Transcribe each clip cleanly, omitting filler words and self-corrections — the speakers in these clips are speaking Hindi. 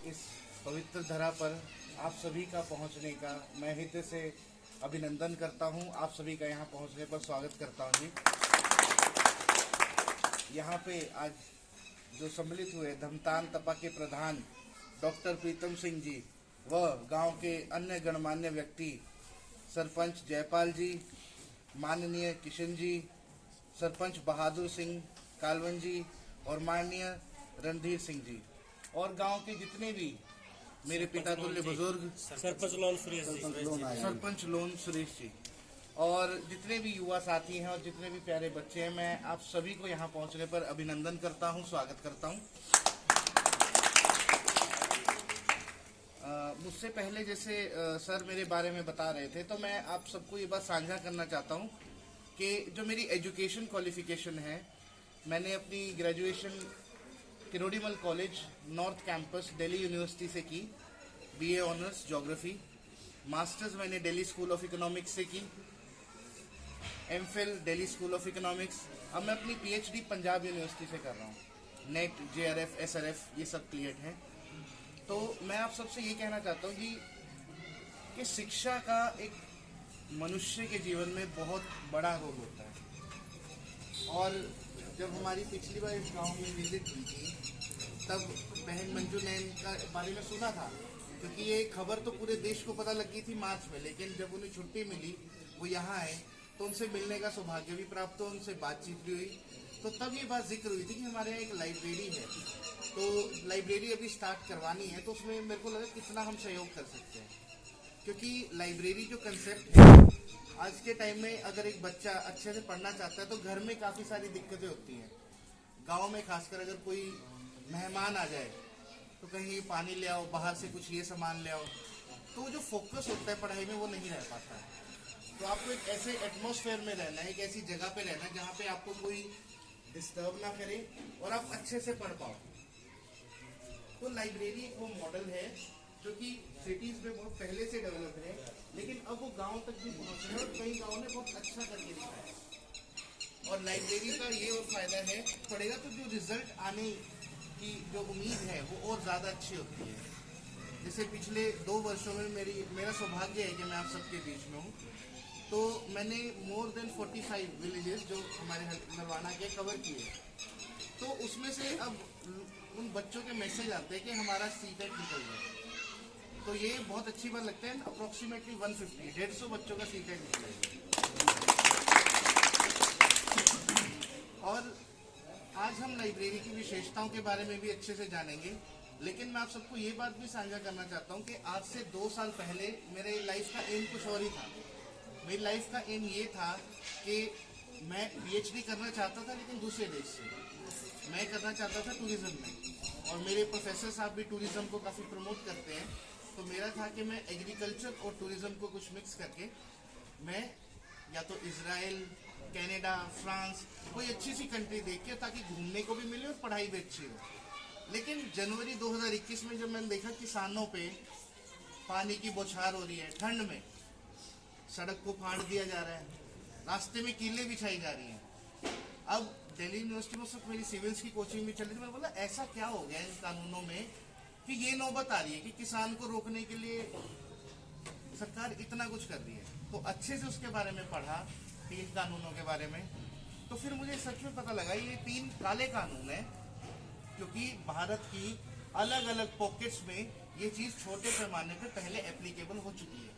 इस पवित्र धरा पर आप सभी का पहुंचने का मैं हृदय से अभिनंदन करता हूं। आप सभी का यहां पहुंचने पर स्वागत करता हूं जी। यहां पे आज जो सम्मिलित हुए धमतान तपा के प्रधान डॉक्टर प्रीतम सिंह जी व गांव के अन्य गणमान्य व्यक्ति, सरपंच जयपाल जी, माननीय किशन जी, सरपंच बहादुर सिंह कालवन जी और माननीय रणधीर सिंह जी, और गांव के जितने भी मेरे पिता तुल्य बुजुर्ग सरपंच लोन सुरेश जी और जितने भी युवा साथी हैं और जितने भी प्यारे बच्चे हैं, मैं आप सभी को यहाँ पहुँचने पर अभिनंदन करता हूँ, स्वागत करता हूँ। मुझसे पहले जैसे सर मेरे बारे में बता रहे थे, तो मैं आप सबको ये बात साझा करना चाहता हूँ कि जो मेरी एजुकेशन क्वालिफिकेशन है, मैंने अपनी graduation Kirori Mal college north campus Delhi university से की, बीए ऑनर्स ज्योग्राफी। मास्टर्स मैंने दिल्ली स्कूल ऑफ इकोनॉमिक्स से की, MPhil Delhi school of economics. अब मैं अपनी पीएचडी पंजाब यूनिवर्सिटी से कर रहा हूँ। नेट, जेआरएफ, एसआरएफ ये सब क्लियर है। तो मैं आप सबसे ये कहना चाहता हूँ जी कि शिक्षा का एक मनुष्य के जीवन में बहुत बड़ा रोल होता है। और जब हमारी पिछली बार इस गांव में विजिट की थी, तब बहन मंजू ने इनका बारे में सुना था, क्योंकि ये खबर तो पूरे देश को पता लग गई थी मार्च में। लेकिन जब उन्हें छुट्टी मिली, वो यहाँ आए, तो उनसे मिलने का सौभाग्य भी प्राप्त हुआ, उनसे बातचीत भी हुई। तो तब ये बात जिक्र हुई थी कि हमारे यहाँ एक लाइब्रेरी है, तो लाइब्रेरी अभी स्टार्ट करवानी है। तो उसमें मेरे को लगा कितना हम सहयोग कर सकते हैं, क्योंकि लाइब्रेरी जो कंसेप्ट है, आज के टाइम में अगर एक बच्चा अच्छे से पढ़ना चाहता है तो घर में काफ़ी सारी दिक्कतें होती हैं। गांव में खासकर अगर कोई मेहमान आ जाए तो कहीं पानी ले आओ, बाहर से कुछ ये सामान ले आओ, तो जो फोकस होता है पढ़ाई में वो नहीं रह पाता है। तो आपको एक ऐसे एटमॉस्फेयर में रहना है, एक ऐसी जगह पे रहना है जहाँ पे आपको कोई डिस्टर्ब ना करे और आप अच्छे से पढ़ पाओ। तो लाइब्रेरी एक वो मॉडल है जो कि सिटीज में बहुत पहले से डेवलप है, लेकिन अब वो गांव तक भी पहुंच रहे हैं और कई गांव ने बहुत अच्छा करके दिखाया है। और लाइब्रेरी का ये और फायदा है, पढ़ेगा तो जो रिजल्ट आने की जो उम्मीद है वो और ज़्यादा अच्छी होती है। जैसे पिछले 2 वर्षों में मेरा सौभाग्य है कि मैं आप सबके बीच में हूँ। तो मैंने मोर देन 45 विलेजेस जो हमारे नरवाना के कवर किए। तो उसमें से अब उन बच्चों के मैसेज आते हैं कि हमारा सीटेट निकल गया। तो ये बहुत अच्छी बात लगता है। अप्रोक्सीमेटली 150 बच्चों का सीटेट निकलेगा। और आज हम लाइब्रेरी की विशेषताओं के बारे में भी अच्छे से जानेंगे, लेकिन मैं आप सबको ये बात भी साझा करना चाहता हूँ कि आज से 2 साल पहले मेरे लाइफ का एम कुछ और ही था। मेरी लाइफ का एम ये था कि मैं पीएचडी करना चाहता था, लेकिन दूसरे देश से। मैं करना चाहता था टूरिज्म में, और मेरे प्रोफेसर साहब भी टूरिज्म को काफ़ी प्रमोट करते हैं। तो मेरा था कि मैं एग्रीकल्चर और टूरिज्म को कुछ मिक्स करके मैं या तो इजराइल, कनाडा, फ्रांस, कोई अच्छी सी कंट्री देख के, ताकि घूमने को भी मिले और पढ़ाई भी अच्छी हो। लेकिन जनवरी 2021 में जब मैंने देखा किसानों पे पानी की बौछार हो रही है, ठंड में सड़क को फाड़ दिया जा रहा है, रास्ते में कीलें बिछाई जा रही हैं। अब दिल्ली यूनिवर्सिटी में उस वक्त मेरी सिविल्स की कोचिंग भी चल रही थी। मैंने बोला ऐसा क्या हो गया इन कानूनों में कि ये नौबत आ रही है कि किसान को रोकने के लिए सरकार इतना कुछ कर रही है। तो अच्छे से उसके बारे में पढ़ा, 3 कानूनों के बारे में। तो फिर मुझे सच में पता लगा ये 3 काले कानून हैं, क्योंकि भारत की अलग अलग पॉकेट्स में ये चीज़ छोटे पैमाने पे पहले एप्लीकेबल हो चुकी है।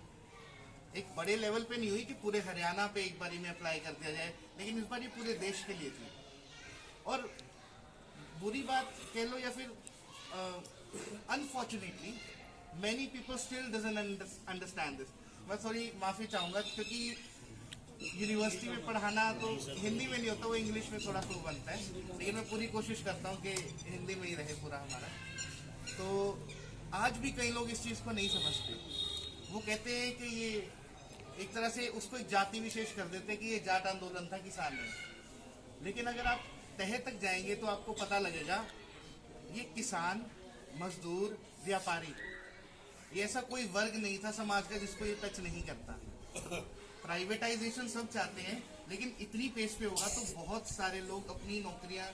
एक बड़े लेवल पे नहीं हुई कि पूरे हरियाणा पे एक बारी में अप्लाई कर दिया जाए, लेकिन इस बार ये पूरे देश के लिए थी। और बुरी बात कह लो या फिर unfortunately many people still doesn't understand this. मैं थोड़ी माफ़ी चाहूँगा, क्योंकि यूनिवर्सिटी में पढ़ाना तो हिंदी में नहीं होता, वो इंग्लिश में थोड़ा तो बनता है। लेकिन मैं पूरी कोशिश करता हूँ कि हिंदी में ही रहे पूरा हमारा। तो आज भी कई लोग इस चीज़ को नहीं समझते। वो कहते हैं कि ये एक तरह से उसको एक जाति विशेष कर देते हैं कि ये जाट आंदोलन था किसान में। लेकिन अगर आप तह तक जाएंगे तो आपको पता लगेगा ये किसान, मजदूर, व्यापारी, ये ऐसा कोई वर्ग नहीं था समाज का जिसको ये टच नहीं करता। प्राइवेटाइजेशन सब चाहते हैं, लेकिन इतनी पेस पे होगा तो बहुत सारे लोग अपनी नौकरियां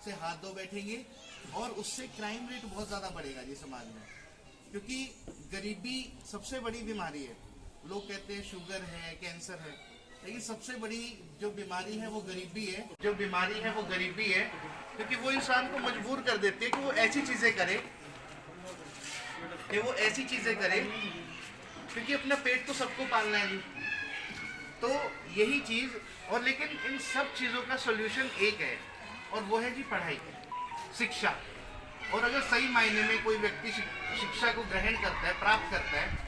से हाथ धो बैठेंगे और उससे क्राइम रेट बहुत ज़्यादा बढ़ेगा जी समाज में। क्योंकि गरीबी सबसे बड़ी बीमारी है। लोग कहते हैं शुगर है, कैंसर है, लेकिन सबसे बड़ी जो बीमारी है वो गरीबी है। जो बीमारी है वो गरीबी है, क्योंकि वो इंसान को मजबूर कर देती है कि वो ऐसी चीजें करे, क्योंकि अपना पेट तो सबको पालना है जी। तो यही चीज, और लेकिन इन सब चीजों का सॉल्यूशन एक है, और वो है जी पढ़ाई, शिक्षा। और अगर सही मायने में कोई व्यक्ति शिक्षा को ग्रहण करता है, प्राप्त करता है,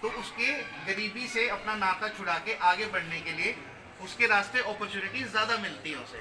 तो उसके गरीबी से अपना नाता छुड़ा के आगे बढ़ने के लिए उसके रास्ते अपॉर्चुनिटीज ज्यादा मिलती हैं उसे।